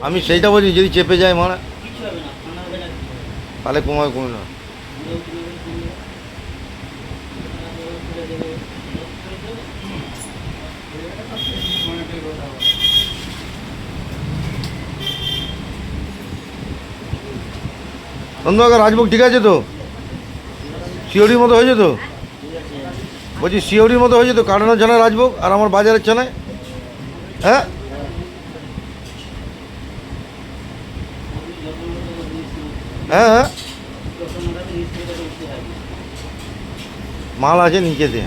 আমি সেইটা বলছি, যদি চেপে যায় মারা কিছু হবে না, ঠান্ডা হবে না, কিছু হবে না। তাহলে কমায় কমে না। পুরো তুলে দেবে, তুলে দেবে, তুলে দেবে। চন্দ্রবাবু রাজভোগ ঠিক আছে তো? শিওরির মতো হয়েছে তো? বলছি শিওরির মতো হয়েছে তো? কাটানোর ছানায় রাজভোগ আর আমার বাজারের ছানায়? হ্যাঁ হ্যাঁ হ্যাঁ, মাল আছে নিচেতে।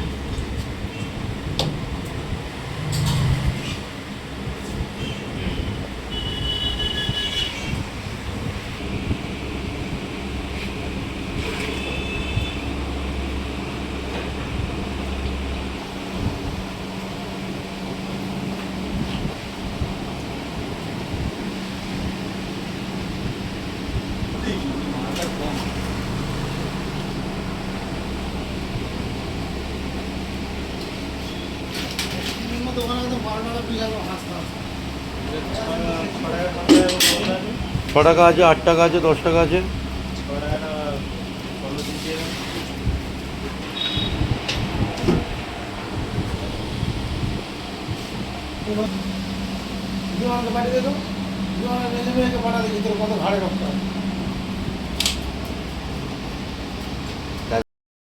ছ টাকা আছে, 8 টাকা আছে, 10 টাকা আছে। পাঠিয়ে দেবো, পাঠা দেখি তোর কত ভাড়া রাখতে হবে।